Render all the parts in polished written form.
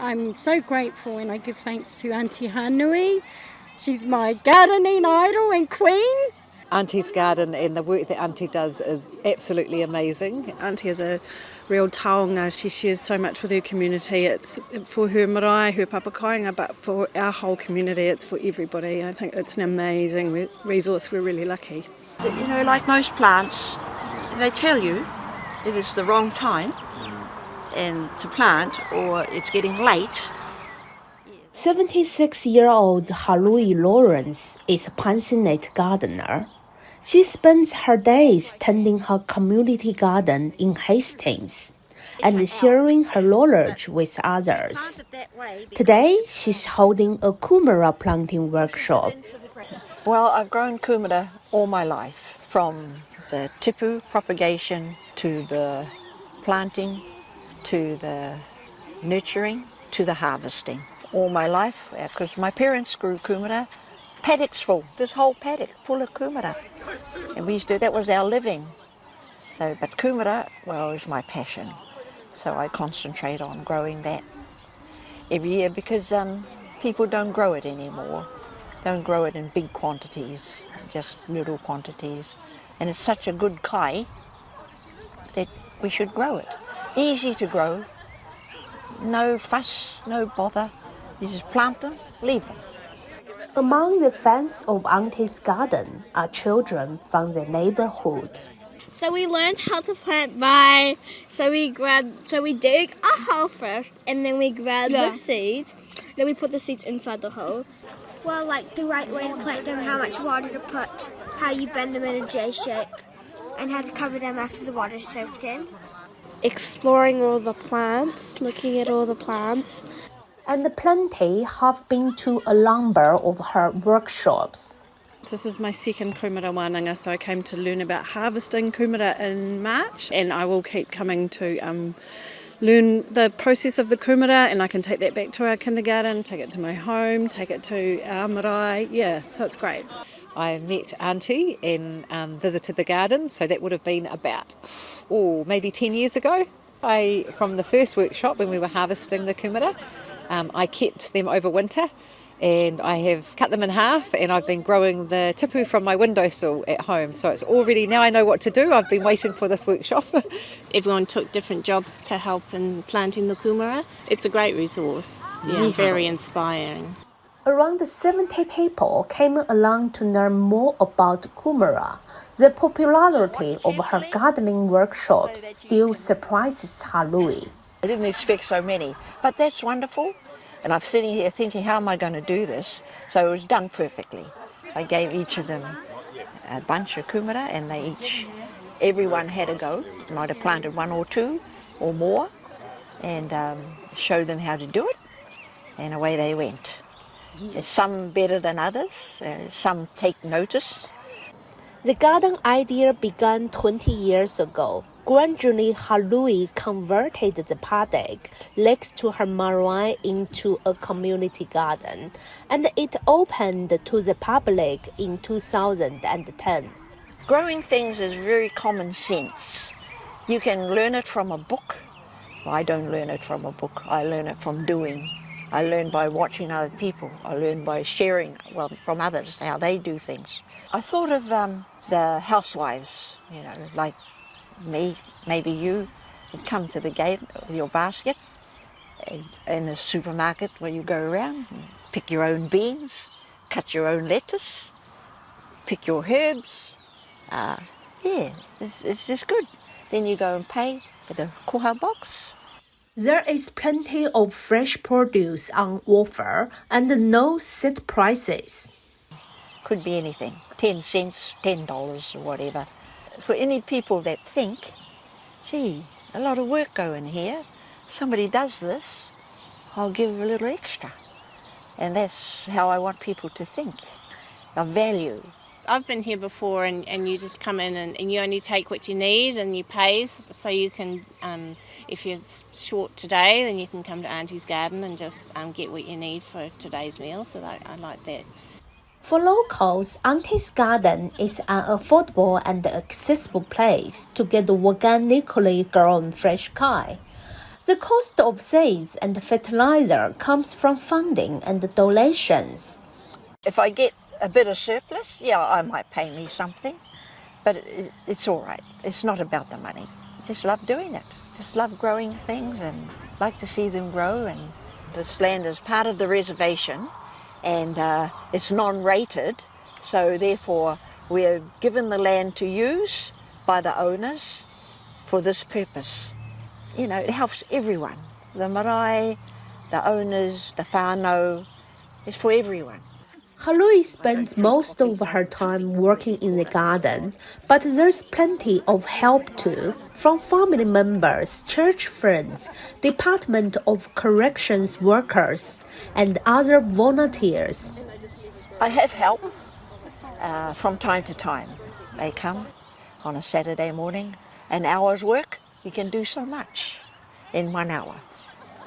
I'm so grateful and I give thanks to Aunty Hanui. She's my gardening idol and queen. Auntie's garden and the work that Auntie does is absolutely amazing. Auntie is a real taonga. She shares so much with her community. It's for her marae, her papakainga, but for our whole community, it's for everybody. I think it's an amazing resource. We're really lucky. You know, like most plants, they tell you if it's the wrong time and to plant or it's getting late. 76-year-old Hanui Lawrence is a passionate gardener. She spends her days tending her community garden in Hastings and sharing her knowledge with others. Today, she's holding a Kumara planting workshop. Well, I've grown kumara all my life, from the tipu propagation to the planting to the nurturing to the harvesting. All my life, because my parents grew kumara, paddocks full, this whole paddock full of kumara. And we used to, that was our living. So, but kumara, well, is my passion. So I concentrate on growing that every year because people don't grow it anymore. Don't grow it in big quantities, just little quantities. And it's such a good kai that we should grow it. Easy to grow, no fuss, no bother. You just plant them, leave them. Among the fans of Auntie's garden are children from the neighborhood. So we learned how to plant so we dig a hole first and then we grab the seeds. Then we put the seeds inside the hole. Well, like the right way to plant them, how much water to put, how you bend them in a J shape, and how to cover them after the water's soaked in. Exploring all the plants, looking at all the plants. And plenty have been to a number of her workshops. This is my second kumara wānanga, so I came to learn about harvesting kumara in March, and I will keep coming to learn the process of the kumara, and I can take that back to our kindergarten, take it to my home, take it to our marae, so it's great. I met Auntie and visited the garden, so that would have been about, maybe 10 years ago. From the first workshop when we were harvesting the kumara, I kept them over winter and I have cut them in half and I've been growing the tipu from my windowsill at home. So it's already, now I know what to do. I've been waiting for this workshop. Everyone took different jobs to help in planting the kumara. It's a great resource, very inspiring. Around 70 people came along to learn more about Kumara. The popularity of her gardening workshops still surprises Hanui. I didn't expect so many, but that's wonderful. And I'm sitting here thinking, how am I going to do this? So it was done perfectly. I gave each of them a bunch of kumara and everyone had a go. I might have planted one or two or more and showed them how to do it, and away they went. Some better than others, some take notice. The garden idea began 20 years ago. Gradually, Hanui converted the paddock next to her marae into a community garden, and it opened to the public in 2010. Growing things is very common sense. You can learn it from a book. Well, I don't learn it from a book. I learn it from doing. I learn by watching other people. I learn by sharing, from others, how they do things. I thought of the housewives, like me, maybe you, would come to the gate with your basket in the supermarket where you go around, and pick your own beans, cut your own lettuce, pick your herbs. It's just good. Then you go and pay for the koha box. There is plenty of fresh produce on offer and no set prices. Could be anything, 10 cents, $10 or whatever. For any people that think, gee, a lot of work going here, somebody does this, I'll give a little extra. And that's how I want people to think, of value. I've been here before and you just come in and you only take what you need and you pay, so you can, if you're short today, then you can come to Auntie's garden and just get what you need for today's meal, so I like that. For locals, Auntie's garden is an affordable and accessible place to get organically grown fresh kai. The cost of seeds and fertilizer comes from funding and donations. If I get a bit of surplus, yeah, I might pay me something, but it's all right. It's not about the money. I just love doing it. Just love growing things and like to see them grow. And this land is part of the reservation, and it's non-rated, so therefore we're given the land to use by the owners for this purpose. You know, it helps everyone. The marae, the owners, the whānau, it's for everyone. Hanui spends most of her time working in the garden, but there's plenty of help too, from family members, church friends, Department of Corrections workers, and other volunteers. I have help from time to time. They come on a Saturday morning, an hour's work. You can do so much in 1 hour.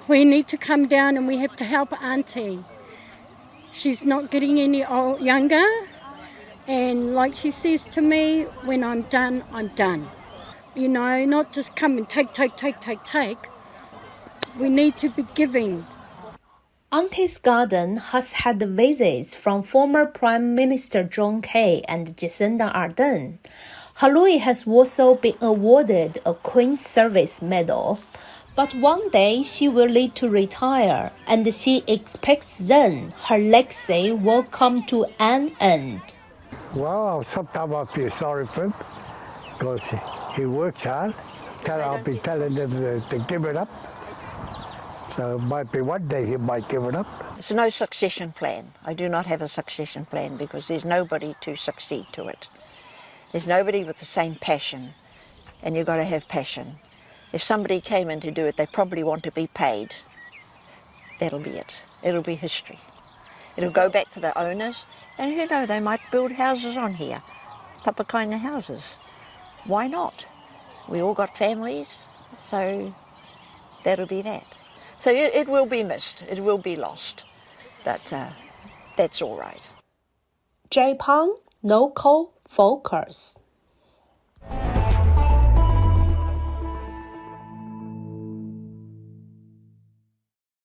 We need to come down and we have to help Auntie. She's not getting any younger, and like she says to me, when I'm done, I'm done. You know, not just come and take. We need to be giving. Auntie's garden has had visits from former Prime Minister John Key and Jacinda Ardern. Hanui has also been awarded a Queen's Service Medal. But one day she will need to retire, and she expects then her legacy will come to an end. Well, sometimes I feel sorry for him because he works hard. I'll be telling him to give it up. So it might be one day he might give it up. There's no succession plan. I do not have a succession plan because there's nobody to succeed to it. There's nobody with the same passion, and you've got to have passion. If somebody came in to do it, they probably want to be paid. That'll be it. It'll be history. It'll go back to the owners, and who knows, they might build houses on here, papakainga houses. Why not? We all got families, so that'll be that. So it will be missed, it will be lost, but that's all right. Japan Local Focus.